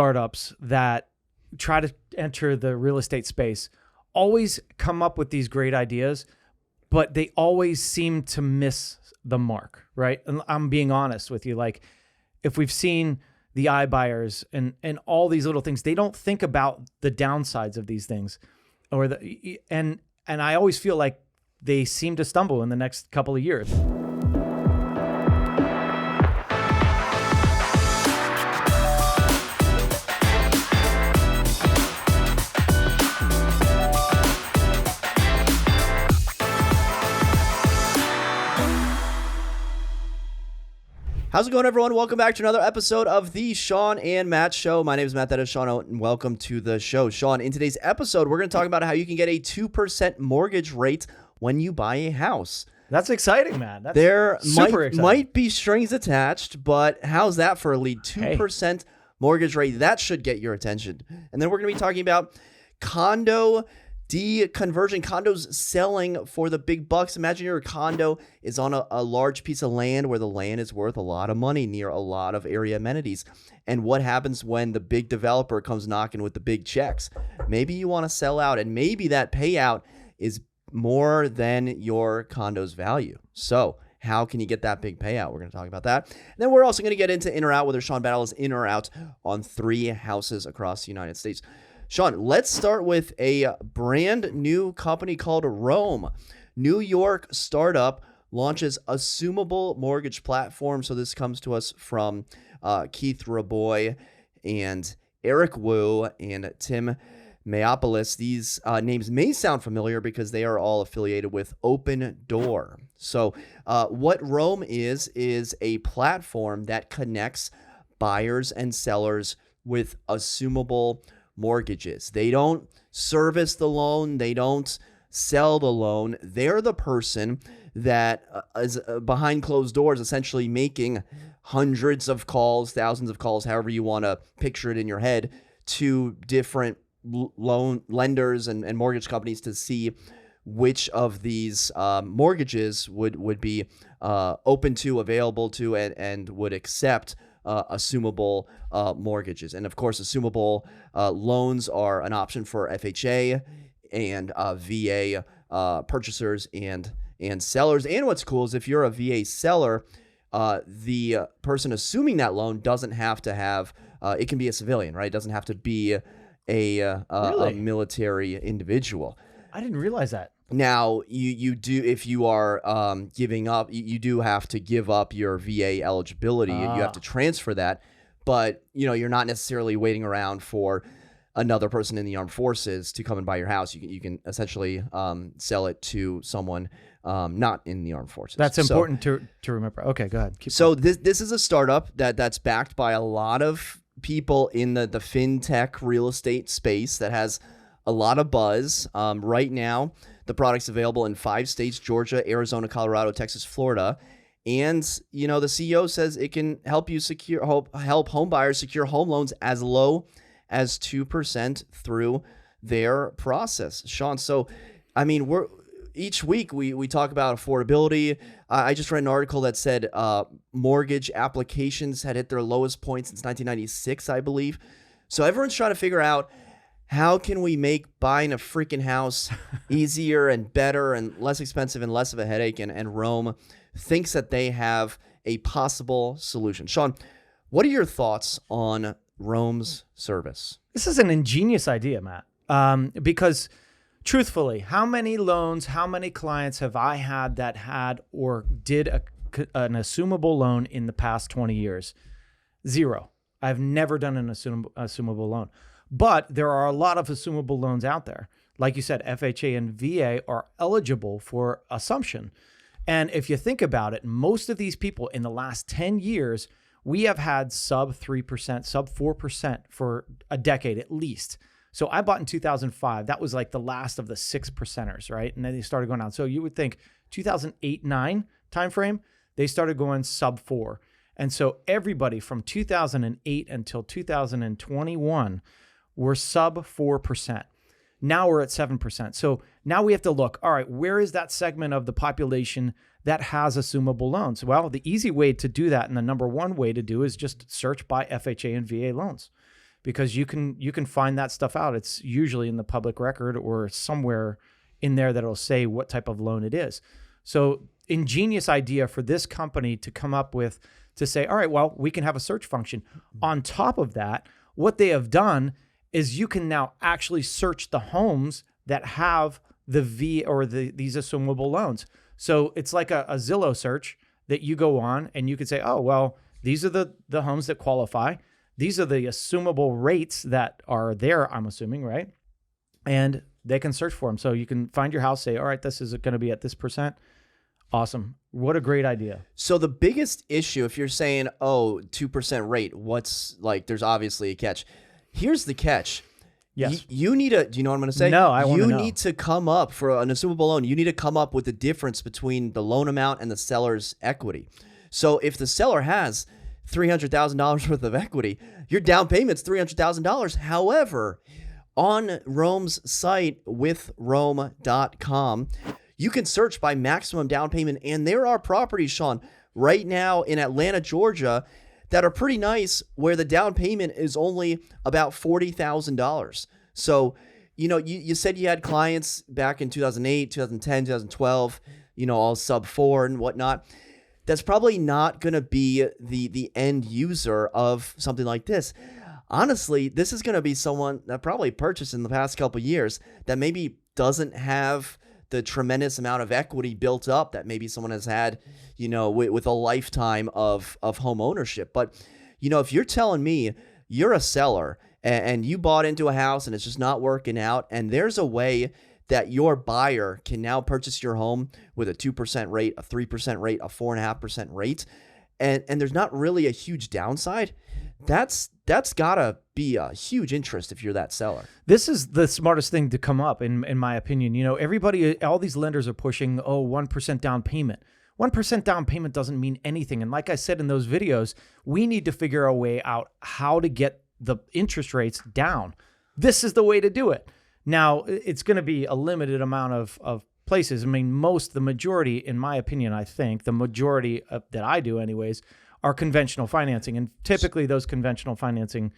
startups that try to enter the real estate space always come up with these great ideas, but they always seem to miss the mark, right? And I'm being honest with you. Like, if we've seen the iBuyers and all these little things, they don't think about the downsides of these things, and I always feel like they seem to stumble in the next couple of years. How's it going, everyone? Welcome back to another episode of the Shawn and Matt Show. My name is Matt, that is Shawn, and welcome to the show. Shawn, in today's episode, we're going to talk about how you can get a 2% mortgage rate when you buy a house. That's exciting, man. That's there super exciting. Might be strings attached, but how's that for a lead? 2% mortgage rate. That should get your attention. And then we're going to be talking about condo deconversion, condos selling for the big bucks. Imagine your condo is on a large piece of land where the land is worth a lot of money near a lot of area amenities. And what happens when the big developer comes knocking with the big checks? Maybe you want to sell out, and maybe that payout is more than your condo's value. So how can you get that big payout? We're going to talk about that. And then we're also going to get into in or out, whether Shawn battles in or out on 3 houses across the United States. Shawn, let's start with a brand new company called Rome. New York startup launches assumable mortgage platform. So this comes to us from Keith Raboy and Eric Wu and Tim Mayopolis. These names may sound familiar because they are all affiliated with Open Door. So what Rome is a platform that connects buyers and sellers with assumable mortgages. They don't service the loan. They don't sell the loan. They're the person that is behind closed doors, essentially making hundreds of calls, thousands of calls, however you want to picture it in your head, to different loan lenders and mortgage companies to see which of these mortgages would be open to, available to, and would accept assumable mortgages. And of course, assumable loans are an option for FHA and VA purchasers and sellers. And what's cool is if you're a VA seller, the person assuming that loan doesn't have to have, it can be a civilian, right? It doesn't have to be a military individual. I didn't realize that. Now, you do, if you are giving up, you do have to give up your VA eligibility. You have to transfer that. But, you're not necessarily waiting around for another person in the armed forces to come and buy your house. You can essentially sell it to someone not in the armed forces. That's important to remember. Okay, go ahead. Keep going. This is a startup that's backed by a lot of people in the fintech real estate space that has a lot of buzz. Right now, the product's available in 5 states: Georgia, Arizona, Colorado, Texas, Florida. And, the CEO says it can help home buyers secure home loans as low as 2% through their process. Shawn, so, each week we talk about affordability. I just read an article that said mortgage applications had hit their lowest point since 1996, I believe. So everyone's trying to figure out, how can we make buying a freaking house easier and better and less expensive and less of a headache? And Rome thinks that they have a possible solution. Shawn, what are your thoughts on Rome's service? This is an ingenious idea, Matt, because truthfully, how many loans, how many clients have I had that had or did an assumable loan in the past 20 years? 0. I've never done an assumable loan. But there are a lot of assumable loans out there. Like you said, FHA and VA are eligible for assumption. And if you think about it, most of these people in the last 10 years, we have had sub 3%, sub 4% for a decade at least. So I bought in 2005. That was like the last of the 6%ers, right? And then they started going down. So you would think 2008-9 timeframe, they started going sub 4. And so everybody from 2008 until 2021 were sub 4%. Now we're at 7%. So now we have to look, all right, where is that segment of the population that has assumable loans? Well, the easy way to do that, and the number one way to do, is just search by FHA and VA loans. because you can find that stuff out. It's usually in the public record or somewhere in there that'll say what type of loan it is. So ingenious idea for this company to come up with, to say, all right, well, we can have a search function. On top of that, what they have done is you can now actually search the homes that have the these assumable loans. So it's like a Zillow search that you go on and you could say, oh, well, these are the homes that qualify. These are the assumable rates that are there, I'm assuming, right? And they can search for them. So you can find your house, say, all right, this is going to be at this percent. Awesome. What a great idea. So the biggest issue, if you're saying, oh, 2% rate, there's obviously a catch. Here's the catch. Yes. You need do you know what I'm going to say? No, I want to know. You need to come up for an assumable loan. You need to come up with the difference between the loan amount and the seller's equity. So if the seller has $300,000 worth of equity, your down payment's $300,000. However, on Rome's site, withrome.com, you can search by maximum down payment, and there are properties, Shawn, right now in Atlanta, Georgia, that are pretty nice, where the down payment is only about $40,000. So, you said you had clients back in 2008, 2010, 2012, all sub 4 and whatnot. That's probably not going to be the end user of something like this. Honestly, this is going to be someone that probably purchased in the past couple of years that maybe doesn't have the tremendous amount of equity built up that maybe someone has had, with a lifetime of home ownership. But, if you're telling me you're a seller and you bought into a house and it's just not working out, and there's a way that your buyer can now purchase your home with a 2% rate, a 3% rate, a 4.5% rate, and there's not really a huge downside, that's gotta be a huge interest if you're that seller. This is the smartest thing to come up, in my opinion. Everybody, all these lenders are pushing, 1% down payment. 1% down payment doesn't mean anything. And like I said in those videos, we need to figure a way out how to get the interest rates down. This is the way to do it. Now, it's going to be a limited amount of places. I mean, the majority, in my opinion, I think, the majority that I do anyways, are conventional financing. And typically those conventional financing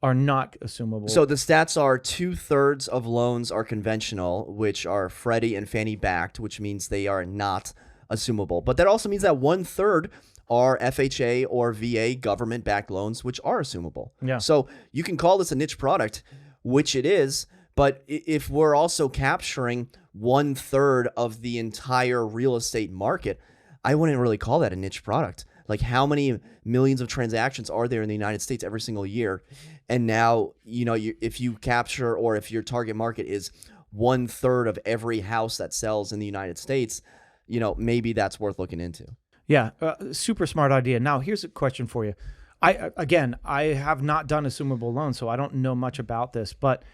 are not assumable. So the stats are 2/3 of loans are conventional, which are Freddie and Fannie backed, which means they are not assumable. But that also means that 1/3 are FHA or VA government backed loans, which are assumable. Yeah. So you can call this a niche product, which it is. But if we're also capturing 1/3 of the entire real estate market, I wouldn't really call that a niche product. Like, how many millions of transactions are there in the United States every single year? And now, if you capture, or if your target market is 1/3 of every house that sells in the United States, maybe that's worth looking into. Yeah, super smart idea. Now, here's a question for you. I have not done assumable loans, so I don't know much about this, but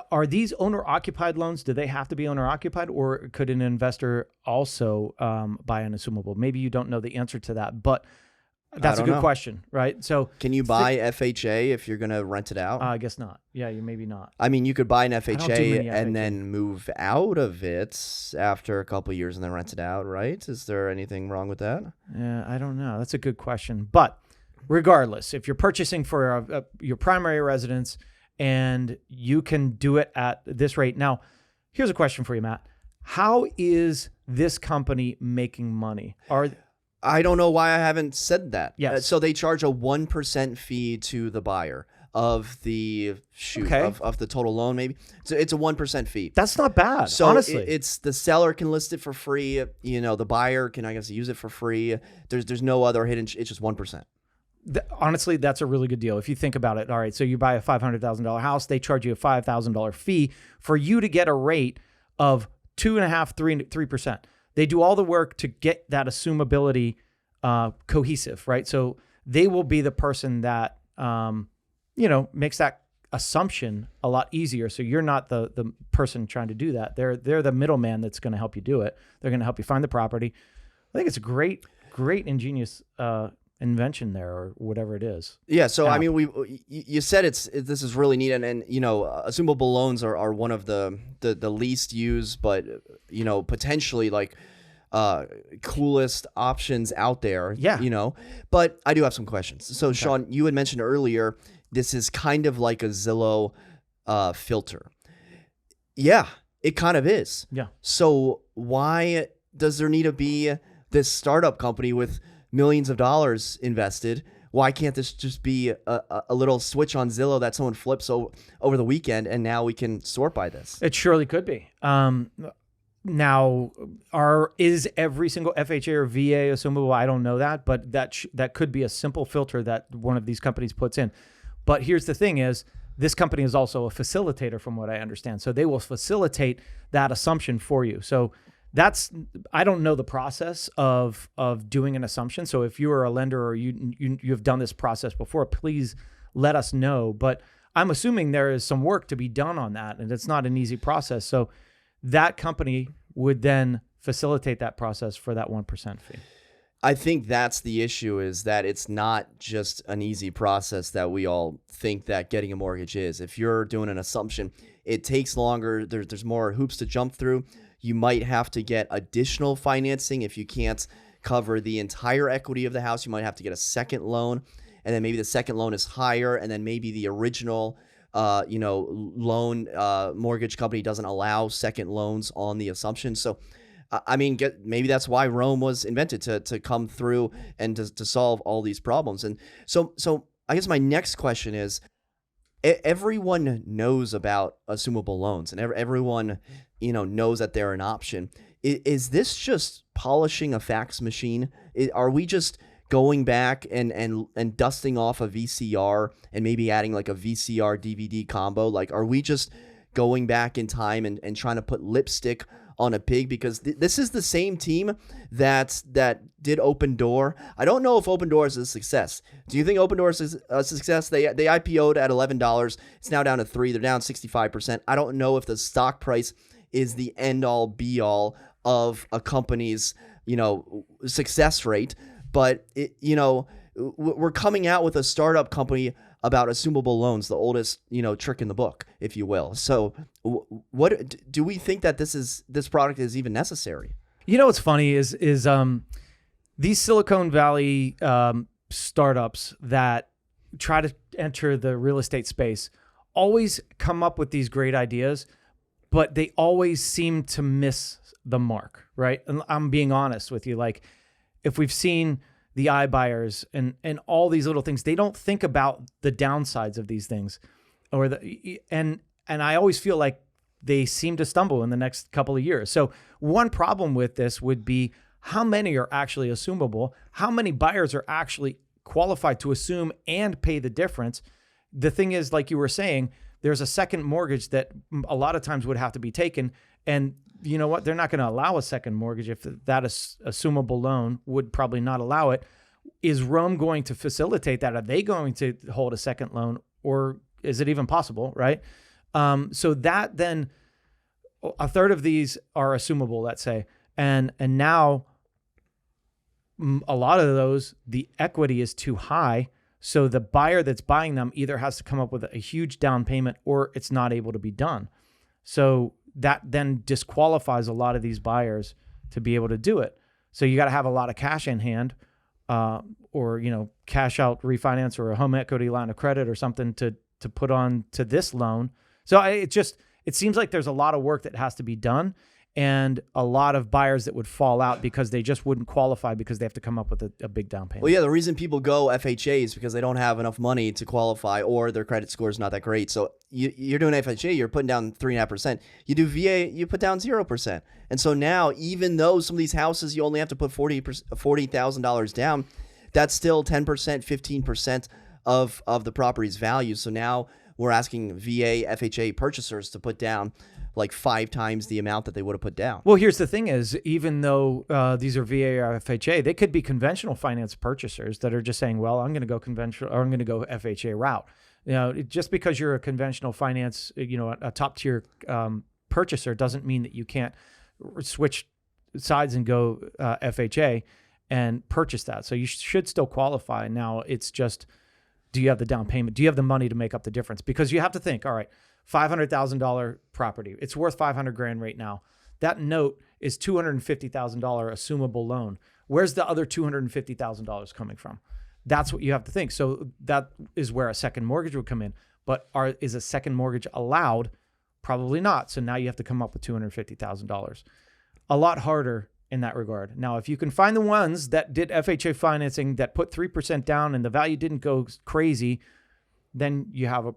are these owner-occupied loans? Do they have to be owner-occupied, or could an investor also buy an assumable? Maybe you don't know the answer to that, but that's a good question, right? So, can you buy FHA if you're going to rent it out? I guess not. Yeah, you maybe not. I mean, you could buy an FHA and then move out of it after a couple of years and then rent it out, right? Is there anything wrong with that? Yeah, I don't know. That's a good question. But regardless, if you're purchasing for your primary residence, and you can do it at this rate. Now, here's a question for you, Matt. How is this company making money? I don't know why I haven't said that. Yes. So they charge a 1% fee to the buyer of the of the total loan, maybe. So it's a 1% fee. That's not bad, so honestly. It's the seller can list it for free. The buyer can, I guess, use it for free. There's no other hidden. It's just 1%. Honestly, that's a really good deal. If you think about it, all right, so you buy a $500,000 house, they charge you a $5,000 fee for you to get a rate of 2.5%, 3%. They do all the work to get that assumability cohesive, right? So they will be the person that, makes that assumption a lot easier. So you're not the person trying to do that. They're the middleman that's going to help you do it. They're going to help you find the property. I think it's a great ingenious invention there, or whatever it is. Yeah. So I mean, you said this is really neat, and assumable loans are one of the least used, but potentially like coolest options out there. Yeah. But I do have some questions. So Shawn, you had mentioned earlier this is kind of like a Zillow filter. Yeah, it kind of is. Yeah. So why does there need to be this startup company with millions of dollars invested? Why can't this just be a little switch on Zillow that someone flips over the weekend, and now we can sort by this? It surely could be. Now, is every single FHA or VA assumable? I don't know that, but that could be a simple filter that one of these companies puts in. But here's the thing is, this company is also a facilitator from what I understand. So they will facilitate that assumption for you. So I don't know the process of doing an assumption. So if you are a lender or you've done this process before, please let us know. But I'm assuming there is some work to be done on that, and it's not an easy process. So that company would then facilitate that process for that 1% fee. I think that's the issue, is that it's not just an easy process that we all think that getting a mortgage is. If you're doing an assumption, it takes longer. There's more hoops to jump through. You might have to get additional financing. If you can't cover the entire equity of the house, you might have to get a second loan, and then maybe the second loan is higher, and then maybe the original loan mortgage company doesn't allow second loans on the assumption. So I mean, maybe that's why Rome was invented, to come through and to solve all these problems. And so I guess my next question is, everyone knows about assumable loans, and everyone knows that they're an option. Is this just polishing a fax machine? Are we just going back and dusting off a VCR and maybe adding like a VCR DVD combo? Like, are we just going back in time and trying to put lipstick on a pig? Because this is the same team that did Open Door. I don't know if Open Door is a success. Do you think Open Door is a success? They IPO'd at $11. It's now down to $3. They're down 65%. I don't know if the stock price is the end all be all of a company's success rate, but we're coming out with a startup company about assumable loans, the oldest, trick in the book, if you will. So what do we think that this product is even necessary? What's funny is these Silicon Valley startups that try to enter the real estate space always come up with these great ideas, but they always seem to miss the mark, right? And I'm being honest with you. Like, if we've seen the iBuyers and all these little things, they don't think about the downsides of these things, and I always feel like they seem to stumble in the next couple of years. So one problem with this would be, how many are actually assumable? How many buyers are actually qualified to assume and pay the difference? The thing is, like you were saying, there's a second mortgage that a lot of times would have to be taken, and you know what? They're not going to allow a second mortgage if that assumable loan would probably not allow it. Is Rome going to facilitate that? Are they going to hold a second loan, or is it even possible, right? So that then a third of these are assumable, let's say, and now a lot of those, the equity is too high. So the buyer that's buying them either has to come up with a huge down payment, or it's not able to be done. So that then disqualifies a lot of these buyers to be able to do it. So you got to have a lot of cash in hand, or cash out refinance or a home equity line of credit or something to put on to this loan. So it seems like there's a lot of work that has to be done, and a lot of buyers that would fall out because they just wouldn't qualify because they have to come up with a big down payment. Well, yeah, the reason people go FHA is because they don't have enough money to qualify, or their credit score is not that great. So you're doing FHA, you're putting down 3.5%. You do VA, you put down 0%. And so now, even though some of these houses you only have to put $40,000 down, that's still 10%, 15% of the property's value. So now we're asking VA, FHA purchasers to put down like 5 times the amount that they would have put down. Well, here's the thing is, even though these are VA or FHA, they could be conventional finance purchasers that are just saying, well, I'm going to go conventional, or I'm going to go FHA route. Just because you're a conventional finance, a top tier purchaser doesn't mean that you can't switch sides and go FHA and purchase that. So you should still qualify. Now it's just, do you have the down payment? Do you have the money to make up the difference? Because you have to think, all right, $500,000 property. It's worth $500,000 right now. That note is $250,000 assumable loan. Where's the other $250,000 coming from? That's what you have to think. So that is where a second mortgage would come in. But is a second mortgage allowed? Probably not. So now you have to come up with $250,000. A lot harder in that regard. Now, if you can find the ones that did FHA financing that put 3% down and the value didn't go crazy, then you have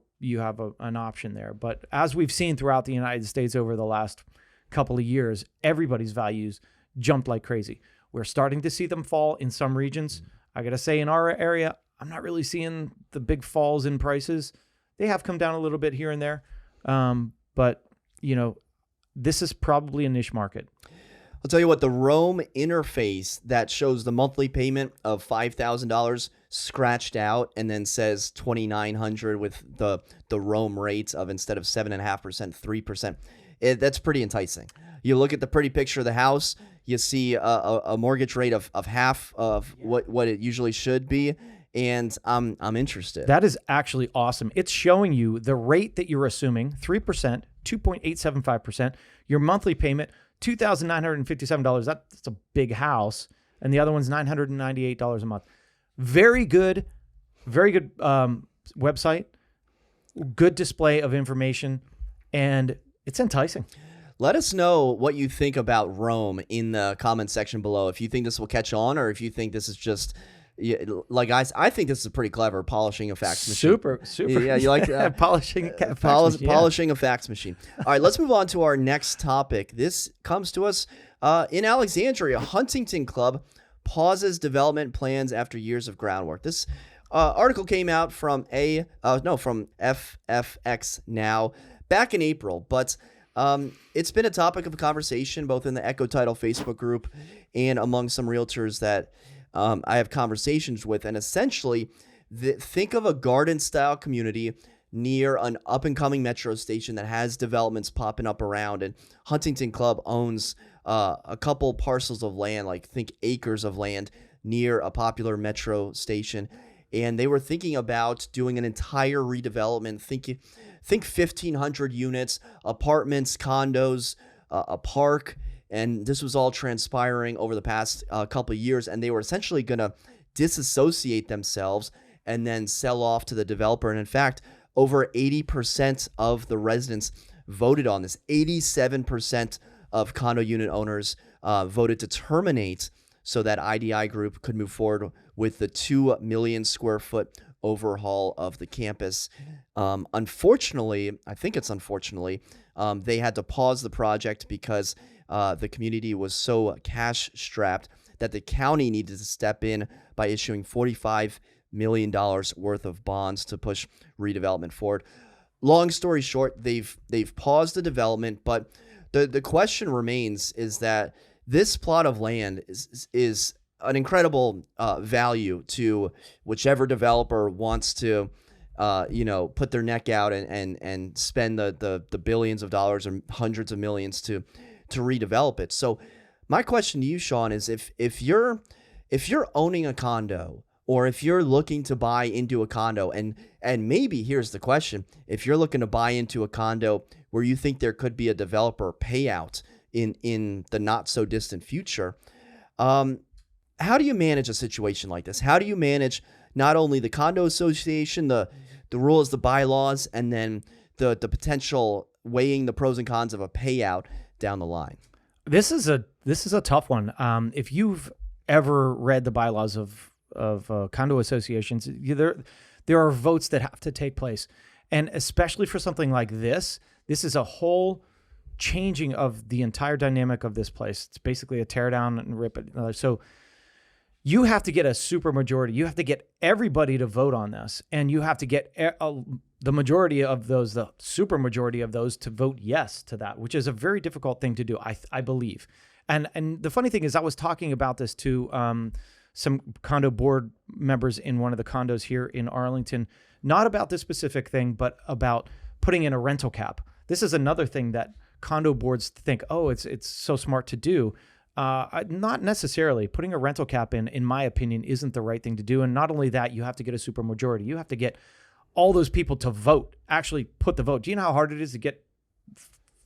an option there. But as we've seen throughout the United States over the last couple of years, everybody's values jumped like crazy. We're starting to see them fall in some regions. I got to say, in our area, I'm not really seeing the big falls in prices. They have come down a little bit here and there. But, this is probably a niche market. I'll tell you what, the Rome interface that shows the monthly payment of $5,000 scratched out and then says $2,900 with the Rome rates of instead of 7.5%, 3%. That's pretty enticing. You look at the pretty picture of the house, you see a mortgage rate of half of what it usually should be, and I'm interested. That is actually awesome. It's showing you the rate that you're assuming, 3%, 2.875%, your monthly payment, $2,957. That's a big house, and the other one's $998 a month. Very good website, good display of information, and it's enticing. Let us know what you think about Rome in the comment section below. If you think this will catch on, or if you think this is just guys, I think this is pretty clever, polishing a fax machine. Super. Yeah, you like that? polishing a fax machine. All right, let's move on to our next topic. This comes to us in Alexandria. Huntington Club pauses development plans after years of groundwork. This article came out from FFX Now back in April, but it's been a topic of conversation both in the Echo Title Facebook group and among some realtors that I have conversations with. And essentially, think of a garden-style community near an up-and-coming metro station that has developments popping up around. And Huntington Club owns a couple parcels of land, think acres of land, near a popular metro station. And they were thinking about doing an entire redevelopment. Think 1,500 units, apartments, condos, a park. And this was all transpiring over the past couple of years. And they were essentially going to disassociate themselves and then sell off to the developer. And in fact, over 80% of the residents voted on this. 87% of condo unit owners voted to terminate so that IDI Group could move forward with the 2 million square foot overhaul of the campus. Unfortunately, they had to pause the project because the community was so cash strapped that the county needed to step in by issuing $45 million worth of bonds to push redevelopment forward. Long story short, they've paused the development, but the question remains is that this plot of land is an incredible value to whichever developer wants to put their neck out and spend the billions of dollars or hundreds of millions to redevelop it. So my question to you, Shawn, is if you're owning a condo, or if you're looking to buy into a condo, and maybe here's the question, if you're looking to buy into a condo where you think there could be a developer payout in the not so distant future, how do you manage a situation like this? How do you manage not only the condo association, the rules, the bylaws, and then the potential weighing the pros and cons of a payout down the line? This is a tough one. If you've ever read the bylaws of condo associations, there are votes that have to take place, and especially for something like this is a whole changing of the entire dynamic of this place. It's basically a tear down and rip it. So you have to get a super majority. You have to get everybody to vote on this, and you have to get the majority of those, the super majority of those, to vote yes to that, which is a very difficult thing to do, I believe. And the funny thing is, I was talking about this to some condo board members in one of the condos here in Arlington, not about this specific thing, but about putting in a rental cap. This is another thing that condo boards think, oh, it's so smart to do. Not necessarily. Putting a rental cap in my opinion, isn't the right thing to do. And not only that, you have to get a super majority. You have to get all those people to vote, actually put the vote. Do you know how hard it is to get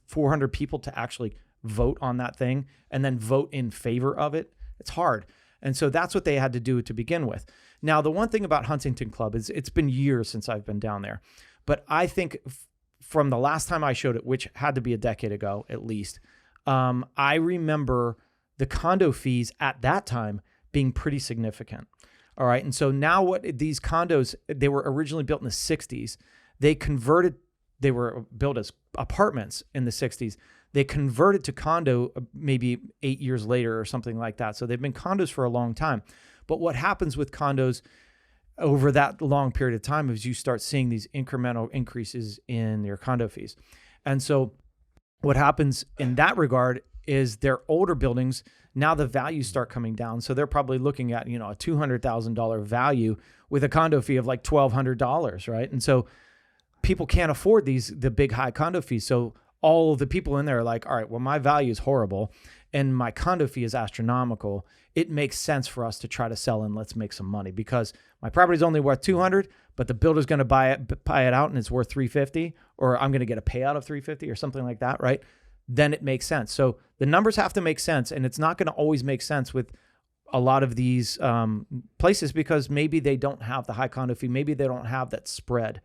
400 people to actually vote on that thing and then vote in favor of it? It's hard. And so that's what they had to do to begin with. Now, the one thing about Huntington Club is it's been years since I've been down there, but I think from the last time I showed it, which had to be a decade ago at least, I remember the condo fees at that time being pretty significant. All right. And so now what these condos, they were originally built in the 60s. They were built as apartments in the 60s. They converted to condo maybe 8 years later or something like that. So they've been condos for a long time. But what happens with condos over that long period of time is you start seeing these incremental increases in your condo fees. And so what happens in that regard is they're older buildings. Now the values start coming down. So they're probably looking at, a $200,000 value with a condo fee of like $1,200, right? And so people can't afford the big high condo fees. So all of the people in there are like, all right, well, my value is horrible and my condo fee is astronomical. It makes sense for us to try to sell and let's make some money because my property is only worth $200, but the builder's going to buy it out and it's worth $350, or I'm going to get a payout of $350 or something like that, right? Then it makes sense. So the numbers have to make sense, and it's not going to always make sense with a lot of these places because maybe they don't have the high condo fee, maybe they don't have that spread.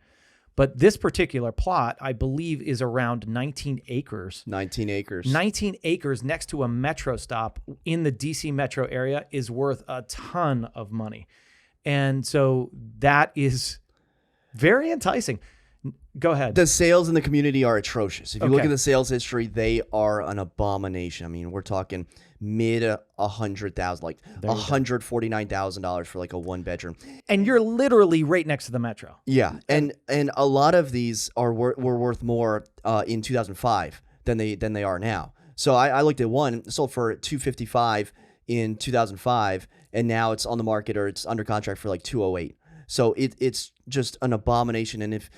But this particular plot, I believe, is around 19 acres. 19 acres. 19 acres next to a metro stop in the DC metro area is worth a ton of money. And so that is very enticing. Go ahead. The sales in the community are atrocious. If you look at the sales history, they are an abomination. I mean, we're talking mid $100,000, like $149,000 for like a 1-bedroom. And you're literally right next to the metro. Yeah, and a lot of these were worth more in 2005 than they are now. So I looked at one sold for $255 in 2005, and now it's on the market or it's under contract for like $208. So it's just an abomination. And if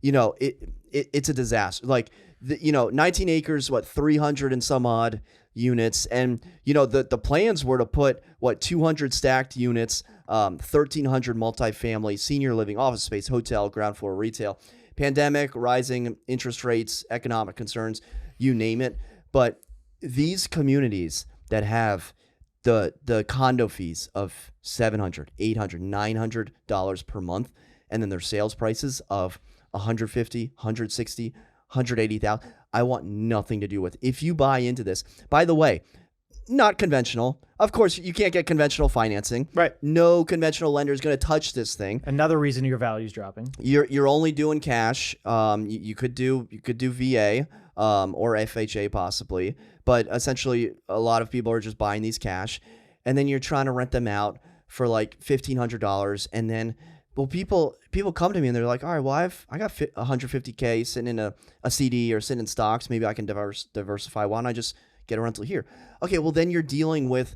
it's a disaster. Like 19 acres, 300 and some odd units, and the plans were to put 200 stacked units, 1,300 multifamily, senior living, office space, hotel, ground floor retail. Pandemic, rising interest rates, economic concerns, you name it. But these communities that have the condo fees of $700, $800, $900 per month, and then their sales prices of $150,000, $160,000, $180,000. I want nothing to do with it. If you buy into this, by the way, not conventional. Of course, you can't get conventional financing. Right. No conventional lender is going to touch this thing. Another reason your value is dropping. You're only doing cash. You could do VA or FHA possibly, but essentially a lot of people are just buying these cash, and then you're trying to rent them out for like $1,500, and then. Well, people come to me and they're like, all right, well, I got $150K sitting in a CD or sitting in stocks. Maybe I can diversify. Why don't I just get a rental here? Okay, well, then you're dealing with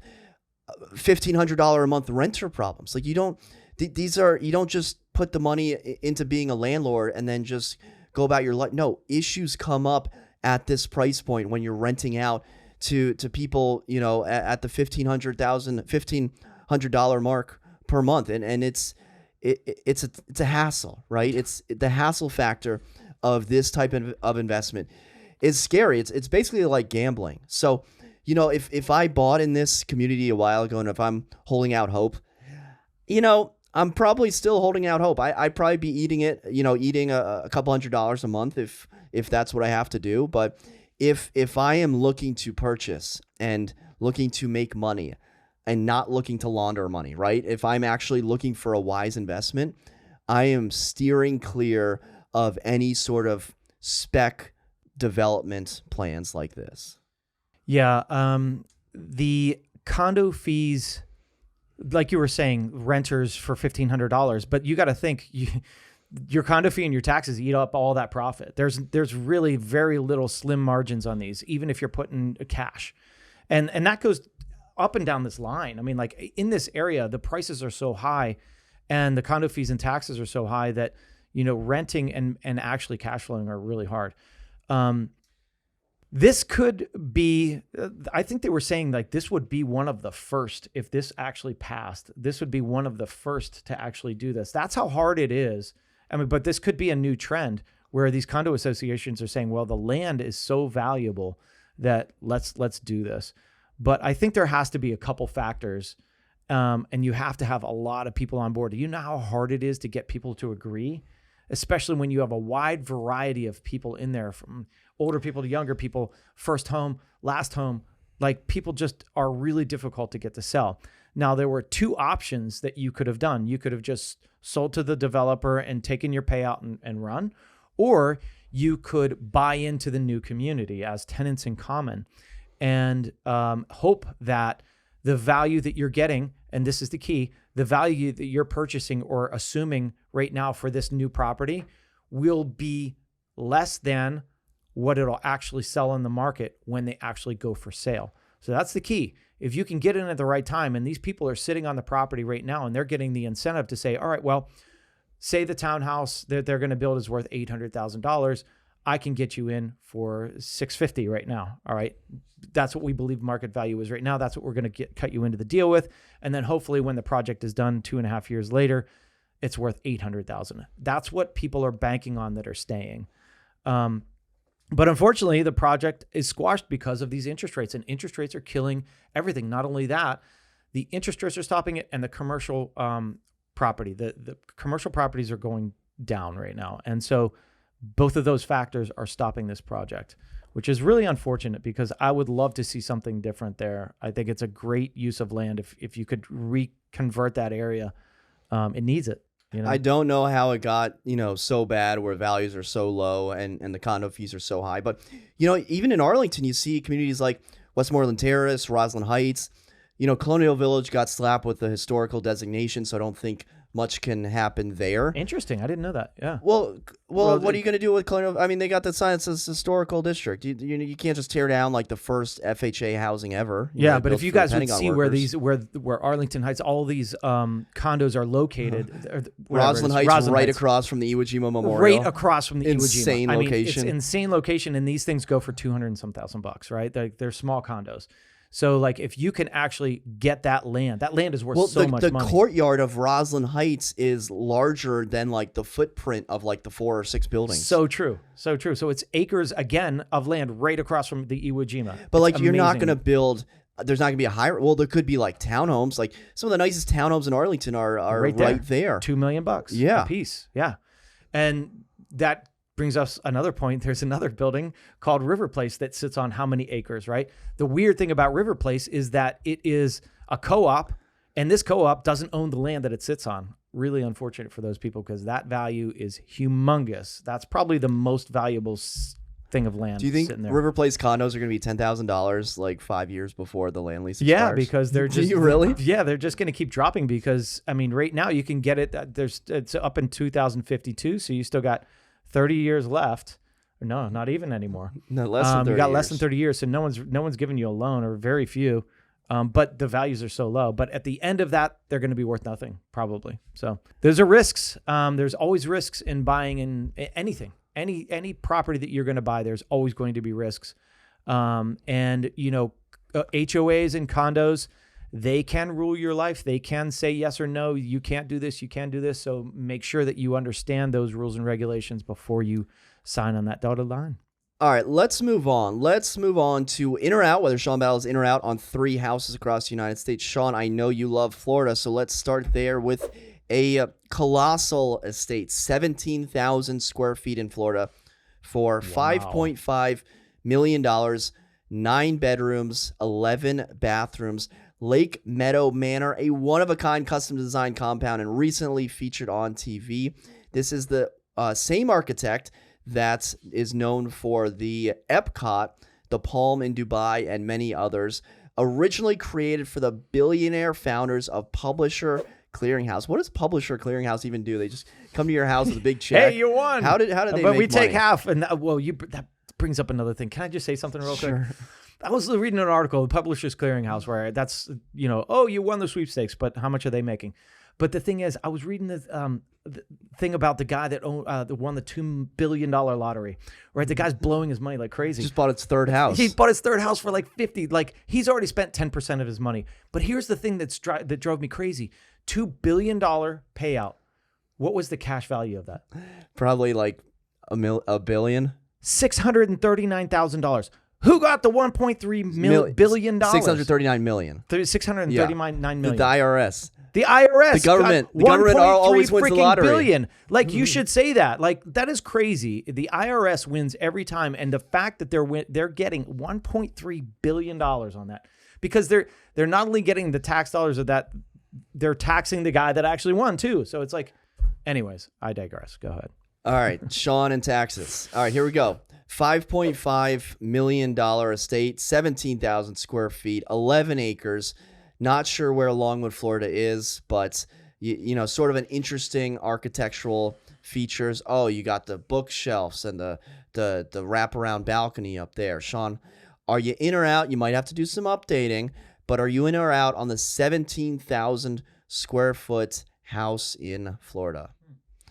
$1,500 a month renter problems. Like you don't just put the money into being a landlord and then just go about your life. No, issues come up at this price point when you're renting out to people, at the $1,500 mark per month, and it's a hassle, right? It's the hassle factor of this type of investment is scary. It's basically like gambling. So, if I bought in this community a while ago and if I'm holding out hope, I'm probably still holding out hope. I'd probably be eating a couple $100 a month if that's what I have to do. But if I am looking to purchase and looking to make money, and not looking to launder money, right? If I'm actually looking for a wise investment, I am steering clear of any sort of spec development plans like this. Yeah. The condo fees, like you were saying, renters for $1,500, but you got to think your condo fee and your taxes eat up all that profit. There's really very little slim margins on these, even if you're putting cash. And that goes up and down this line. I mean, like in this area, the prices are so high and the condo fees and taxes are so high that, renting and actually cash flowing are really hard. This could be, I think they were saying like this would be one of the first, if this actually passed, this would be one of the first to actually do this. That's how hard it is. I mean, but this could be a new trend where these condo associations are saying, well, the land is so valuable that let's do this. But I think there has to be a couple factors and you have to have a lot of people on board. Do you know how hard it is to get people to agree? Especially when you have a wide variety of people in there, from older people to younger people, first home, last home. Like, people just are really difficult to get to sell. Now, there were two options that you could have done. You could have just sold to the developer and taken your payout and run, or you could buy into the new community as tenants in common and hope that the value that you're getting, and this is the key, the value that you're purchasing or assuming right now for this new property will be less than what it'll actually sell in the market when they actually go for sale. So that's the key. If you can get in at the right time, and these people are sitting on the property right now and they're getting the incentive to say, all right, well, say the townhouse that they're going to build is worth $800,000. I can get you in for $650 right now. All right. That's what we believe market value is right now. That's what we're going to cut you into the deal with. And then hopefully when the project is done 2.5 years later, it's worth $800,000. That's what people are banking on that are staying. But unfortunately, the project is squashed because of these interest rates, and interest rates are killing everything. Not only that, the interest rates are stopping it, and the commercial property, the commercial properties are going down right now. And so both of those factors are stopping this project, which is really unfortunate because I would love to see something different there. I think it's a great use of land. If you could reconvert that area, it needs it. You know? I don't know how it got, so bad where values are so low and the condo fees are so high. But, even in Arlington, you see communities like Westmoreland Terrace, Roslyn Heights. Colonial Village got slapped with the historical designation, so I don't think much can happen there. Interesting. I didn't know that. Yeah. Well, what are you going to do with Colonial? I mean, they got the sign that says historical district. You can't just tear down like the first FHA housing ever. Yeah, but if you guys would see where Arlington Heights, all these condos are located. Roslyn Heights, right across from the Iwo Jima Memorial. Right across from the Iwo Jima. Insane location. It's insane location, and these things go for $200,000 and some thousand bucks, right? They're small condos. So, like, if you can actually get that land is worth so much money. The courtyard of Roslyn Heights is larger than, like, the footprint of, like, the 4 or 6 buildings. So true. So true. So it's acres, again, of land right across from the Iwo Jima. But, you're not going to build... There's not going to be a high... Well, there could be, like, townhomes. Like, some of the nicest townhomes in Arlington are right there. $2 million a piece. Yeah. And that brings us another point. There's another building called River Place that sits on how many acres, right? The weird thing about River Place is that it is a co-op, and this co-op doesn't own the land that it sits on. Really unfortunate for those people because that value is humongous. That's probably the most valuable thing of land. Do you think sitting there. River Place condos are going to be $10,000 like 5 years before the land lease expires? Yeah, because they're just... Do you really? Yeah, they're just going to keep dropping because, I mean, right now you can get it. It's up in 2052, so you still got 30 years left. No, not even anymore. No, less than 30 You got years. less than 30 years, so no one's giving you a loan, or very few. But the values are so low. But at the end of that, they're going to be worth nothing, probably. So there's risks. There's always risks in buying in anything. Any property that you're going to buy, there's always going to be risks. And, HOAs and condos, they can rule your life. They can say yes or no. You can't do this. You can do this. So make sure that you understand those rules and regulations before you sign on that dotted line. All right, let's move on. Let's move on to in or out, whether Shawn battles in or out on 3 houses across the United States. Shawn, I know you love Florida, so let's start there with a colossal estate, 17,000 square feet in Florida for $5.5 million, 9 bedrooms, 11 bathrooms. Lake Meadow Manor, a one-of-a-kind custom-designed compound and recently featured on TV. This is the same architect that is known for the Epcot, the Palm in Dubai, and many others. Originally created for the billionaire founders of Publisher Clearinghouse. What does Publisher Clearinghouse even do? They just come to your house with a big check. Hey, you won. How did they but make we take money? half. And that brings up another thing. Can I just say something real quick? I was reading an article, the Publishers Clearinghouse, where that's, you won the sweepstakes, but how much are they making? But the thing is, I was reading the thing about the guy that won the $2 billion lottery, right? The guy's blowing his money like crazy. Just bought its 3rd house. He bought his 3rd house for like 50. Like, he's already spent 10% of his money. But here's the thing that drove me crazy. $2 billion payout. What was the cash value of that? Probably like a billion. $639,000. Who got the 1.3 billion dollars? 639 million. 639 million. The IRS. The IRS. The government always wins the lottery. Billion. Like you should say that. Like that is crazy. The IRS wins every time, and the fact that they're getting 1.3 billion dollars on that, because they're not only getting the tax dollars of that, they're taxing the guy that actually won too. So it's like, anyways, I digress. Go ahead. All right, Shawn and taxes. All right, here we go. $5.5 million estate, 17,000 square feet, 11 acres. Not sure where Longwood, Florida is, but you know, sort of an interesting architectural features. Oh, you got the bookshelves and the wraparound balcony up there. Shawn, are you in or out? You might have to do some updating, but are you in or out on the 17,000 square foot house in Florida?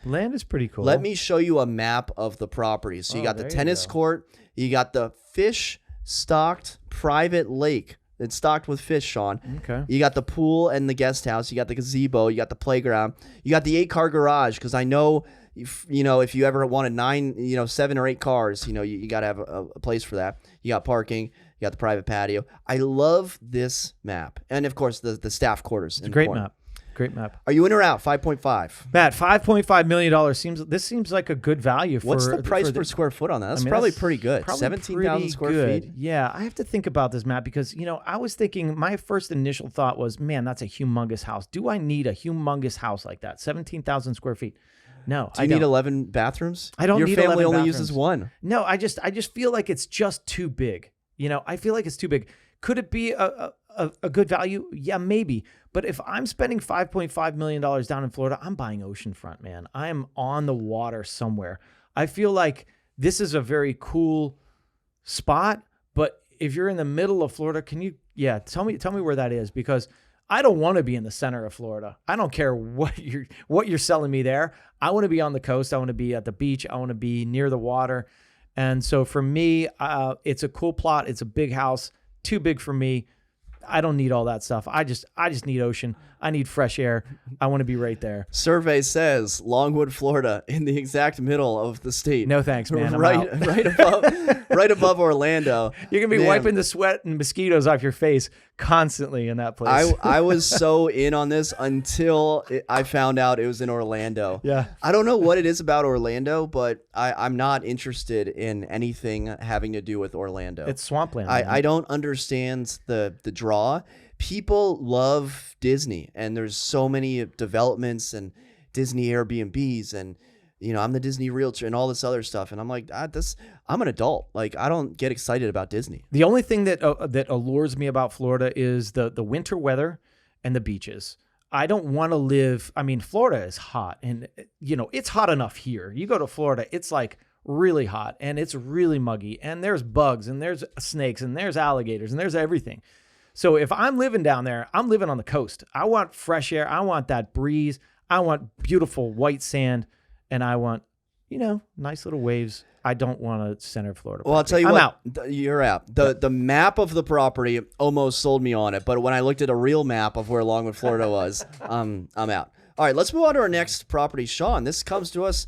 Land is pretty cool. Let me show you a map of the property. So you got the tennis court, you got the fish stocked private lake. It's stocked with fish, Shawn. Okay. You got the pool and the guest house. You got the gazebo. You got the playground. You got the 8-car garage, because I know, if you ever wanted 7 or 8 cars, you got to have a place for that. You got parking. You got the private patio. I love this map, and of course the staff quarters. It's a great map. Great map. Are you in or out? 5.5. Matt, $5.5 million seems like a good value for. What's the price per square foot on that? That's probably pretty good. 17,000 square feet. Yeah, I have to think about this, Matt, because I was thinking, my first initial thought was, man, that's a humongous house. Do I need a humongous house like that? 17,000 square feet. No, I don't. Do you need 11 bathrooms? I don't need 11 bathrooms. Your family only uses one. No, I just feel like it's just too big. I feel like it's too big. Could it be a good value? Yeah, maybe. But if I'm spending $5.5 million down in Florida, I'm buying oceanfront, man. I am on the water somewhere. I feel like this is a very cool spot. But if you're in the middle of Florida, tell me where that is, because I don't want to be in the center of Florida. I don't care what you're selling me there. I want to be on the coast. I want to be at the beach. I want to be near the water. And so for me, it's a cool plot. It's a big house. Too big for me. I don't need all that stuff. I just need ocean. I need fresh air. I want to be right there. Survey says Longwood, Florida, in the exact middle of the state. No thanks, man. Right above Orlando. You're gonna be wiping the sweat and mosquitoes off your face constantly in that place. I was so in on this until I found out it was in Orlando. Yeah. I don't know what it is about Orlando, but I'm not interested in anything having to do with Orlando. It's swampland. I don't understand the draw. People love Disney, and there's so many developments and Disney Airbnbs, and I'm the Disney realtor and all this other stuff, and I'm like, I'm an adult. Like, I don't get excited about Disney. The only thing that allures me about Florida is the winter weather and the beaches. I don't want to live. I mean, Florida is hot, and it's hot enough here. You go to Florida, it's like really hot, and it's really muggy, and there's bugs, and there's snakes, and there's alligators, and there's everything. So if I'm living down there, I'm living on the coast. I want fresh air. I want that breeze. I want beautiful white sand, and I want, nice little waves. I don't want a center of Florida property. Well, I'll tell you I'm what. out. You're out. The map of the property almost sold me on it, but when I looked at a real map of where Longwood, Florida was, I'm out. All right, let's move on to our next property, Shawn. This comes to us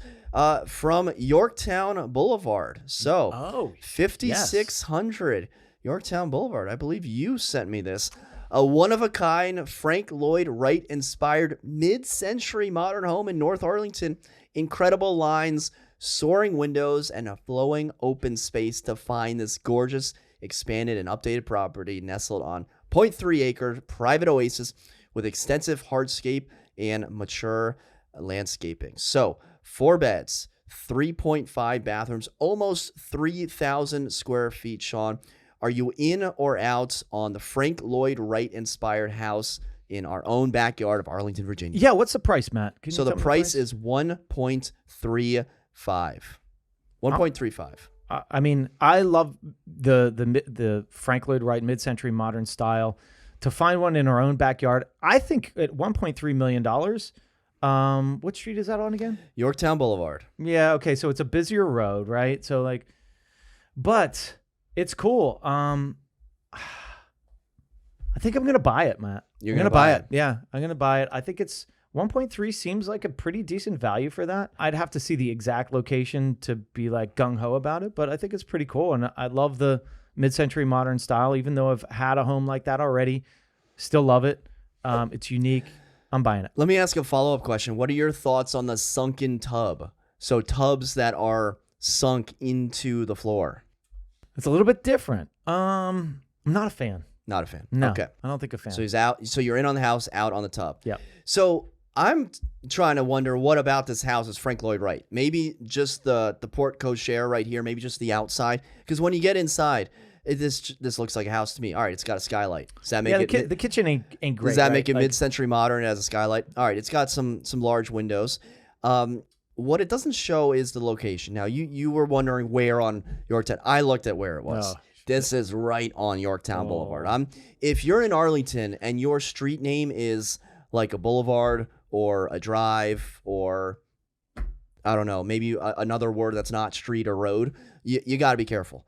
from Yorktown Boulevard. So, 5,600 Yorktown Boulevard. I believe you sent me this. A one-of-a-kind Frank Lloyd Wright-inspired mid-century modern home in North Arlington. Incredible lines, soaring windows, and a flowing open space to find this gorgeous, expanded, and updated property nestled on 0.3-acre private oasis with extensive hardscape and mature landscaping. So, 4 beds, 3.5 bathrooms, almost 3,000 square feet, Shawn. Are you in or out on the Frank Lloyd Wright-inspired house in our own backyard of Arlington, Virginia? Yeah, what's the price, Matt? So the price is 1.35. 1.35. I mean, I love the Frank Lloyd Wright mid-century modern style. To find one in our own backyard, I think at $1.3 million. What street is that on again? Yorktown Boulevard. Yeah, okay, so it's a busier road, right? So but it's cool. I think I'm gonna buy it, Matt. You're gonna buy it? Yeah, I'm gonna buy it. I think it's 1.3 seems like a pretty decent value for that. I'd have to see the exact location to be like gung-ho about it, but I think it's pretty cool. And I love the mid-century modern style, even though I've had a home like that already. Still love it. It's unique. I'm buying it. Let me ask a follow-up question. What are your thoughts on the sunken tub? So tubs that are sunk into the floor. It's a little bit different. I'm not a fan. Not a fan. No, Okay. I don't think a fan. So he's out. So you're in on the house, out on the tub. Yep. So I'm trying to wonder what about this house is Frank Lloyd right? Maybe just the porte cochere right here. Maybe just the outside. Because when you get inside, this looks like a house to me. All right, it's got a skylight. Does that make the kitchen ain't great. Does that make it like, mid-century modern as a skylight? All right, it's got some large windows. What it doesn't show is the location. Now, you were wondering where on Yorktown. I looked at where it was. Oh, this is right on Yorktown Boulevard. If you're in Arlington and your street name is like a boulevard or a drive or, I don't know, maybe another word that's not street or road, you got to be careful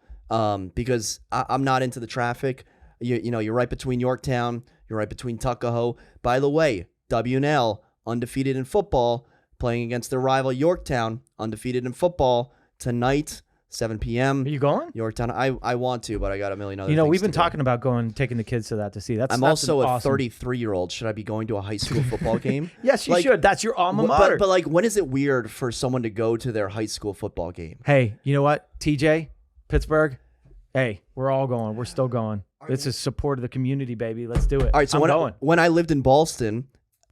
because I'm not into the traffic. You're right between Yorktown. You're right between Tuckahoe. By the way, W&L, undefeated in football, playing against their rival Yorktown, undefeated in football tonight, 7 p.m. Are you going? Yorktown. I want to, but I got a million other You know, things we've been to go. talking about taking the kids to that to see. I'm also a 33-year-old. Should I be going to a high school football game? Yes, you should. That's your alma mater. But like, when is it weird for someone to go to their high school football game? Hey, you know what? TJ, Pittsburgh, hey, we're all going. We're still going. This is support of the community, baby. Let's do it. All right, so I'm going. when I lived in Ballston,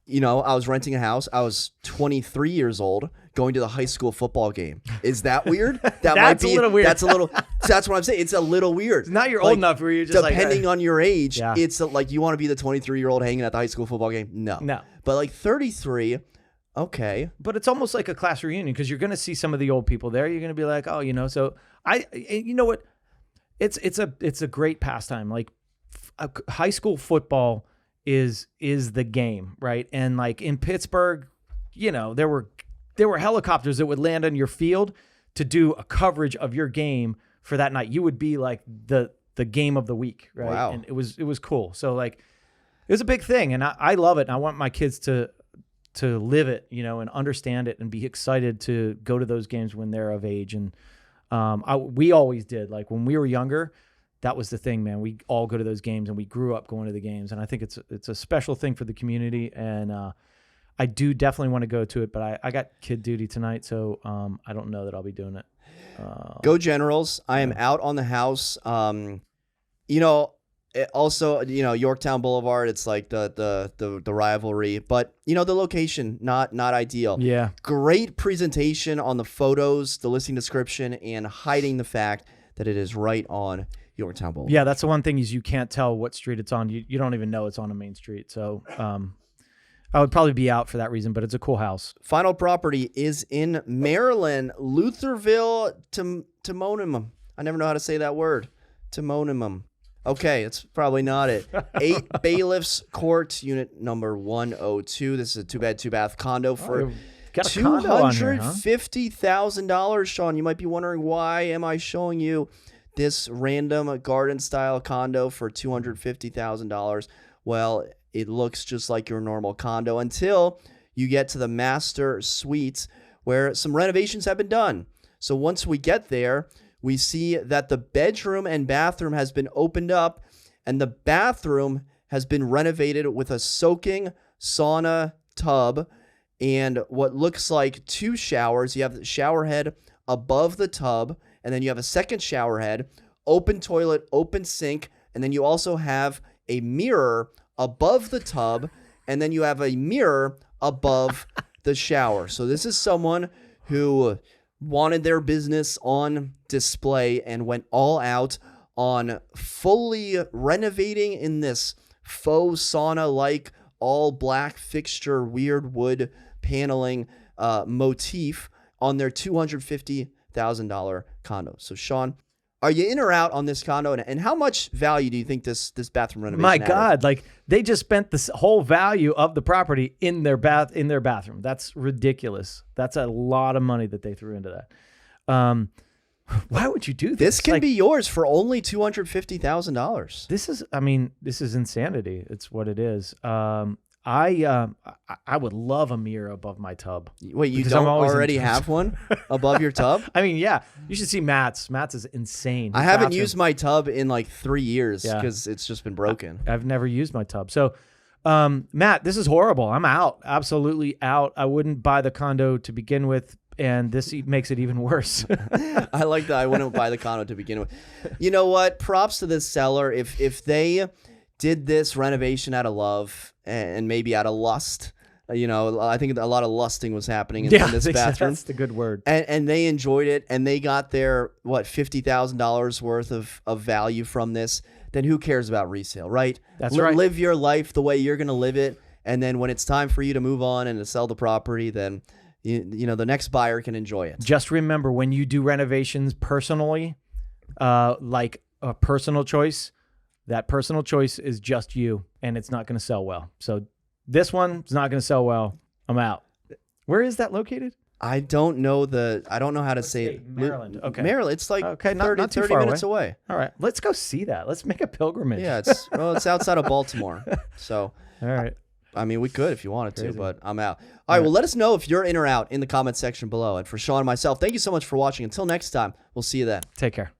I was renting a house. I was 23 years old going to the high school football game. Is that weird? That might be a little weird. That's what I'm saying. It's a little weird. Now you're old enough where you're just depending on your age, Yeah. it's like you want to be the 23-year-old hanging at the high school football game. No. But like 33, okay. But it's almost like a class reunion because you're going to see some of the old people there. You're going to be like, oh, so you know what? It's a great pastime. Like high school football is the game, right? And like in Pittsburgh, there were helicopters that would land on your field to do a coverage of your game for that night. You would be like the game of the week, right? Wow. And it was cool. So like it was a big thing, and I love it. And I want my kids to live it, and understand it and be excited to go to those games when they're of age. And we always did. Like when we were younger, that was the thing, man. We all go to those games, and we grew up going to the games. And I think it's a special thing for the community. And I do definitely want to go to it, but I got kid duty tonight, so I don't know that I'll be doing it. Go Generals. I am out on the house. Also, Yorktown Boulevard, it's like the rivalry, but the location, not ideal. Yeah. Great presentation on the photos, the listing description, and hiding the fact that it is right on Yorktown Boulevard. Yeah, that's the one thing is you can't tell what street it's on. You don't even know it's on a main street. So I would probably be out for that reason, but it's a cool house. Final property is in Maryland, Lutherville, Timonium. I never know how to say that word. Timonium. Okay, it's probably not it. 8 Bailiffs Court, unit number 102. This is a 2-bed, 2-bath condo for $250,000. Shawn, you might be wondering, why am I showing you this random garden-style condo for $250,000? Well, it looks just like your normal condo until you get to the master suite where some renovations have been done. So once we get there, we see that the bedroom and bathroom has been opened up, and the bathroom has been renovated with a soaking sauna tub and what looks like 2 showers. You have the shower head above the tub, and then you have a second shower head, open toilet, open sink, and then you also have a mirror above the tub, and then you have a mirror above the shower. So this is someone who wanted their business on display and went all out on fully renovating in this faux sauna-like all black fixture, weird wood paneling motif on their $250,000 condo. So Shawn, are you in or out on this condo, and how much value do you think this bathroom renovation My added? God, like they just spent this whole value of the property in their bathroom. That's ridiculous. That's a lot of money that they threw into that. Why would you do this? This can be yours for only $250,000. This is insanity. It's what it is. I would love a mirror above my tub. Wait, you Because don't I'm always already have one above your tub? I mean, yeah, you should see Matt's. Matt's is insane. I haven't used my tub in like 3 years Yeah. because it's just been broken. I've never used my tub. So, Matt, this is horrible. I'm out. Absolutely out. I wouldn't buy the condo to begin with, and this makes it even worse. I like that. I wouldn't buy the condo to begin with. You know what? Props to this seller. If they did this renovation out of love and maybe out of lust, I think a lot of lusting was happening in this bathroom. That's the good word. And they enjoyed it, and they got their $50,000 worth of value from this. Then who cares about resale, right? That's right. Live your life the way you're going to live it, and then when it's time for you to move on and to sell the property, then the next buyer can enjoy it. Just remember, when you do renovations personally, like a personal choice, that personal choice is just you, and it's not going to sell well. So this one is not going to sell well. I'm out. Where is that located? I don't know how to say it. Maryland. Okay. Maryland. It's like not too 30 far minutes away. All right. Let's go see that. Let's make a pilgrimage. Yeah, it's outside of Baltimore. So, all right. I mean, we could if you wanted Crazy. to, but I'm out. All right, well, let us know if you're in or out in the comment section below. And for Shawn and myself, thank you so much for watching. Until next time, we'll see you then. Take care.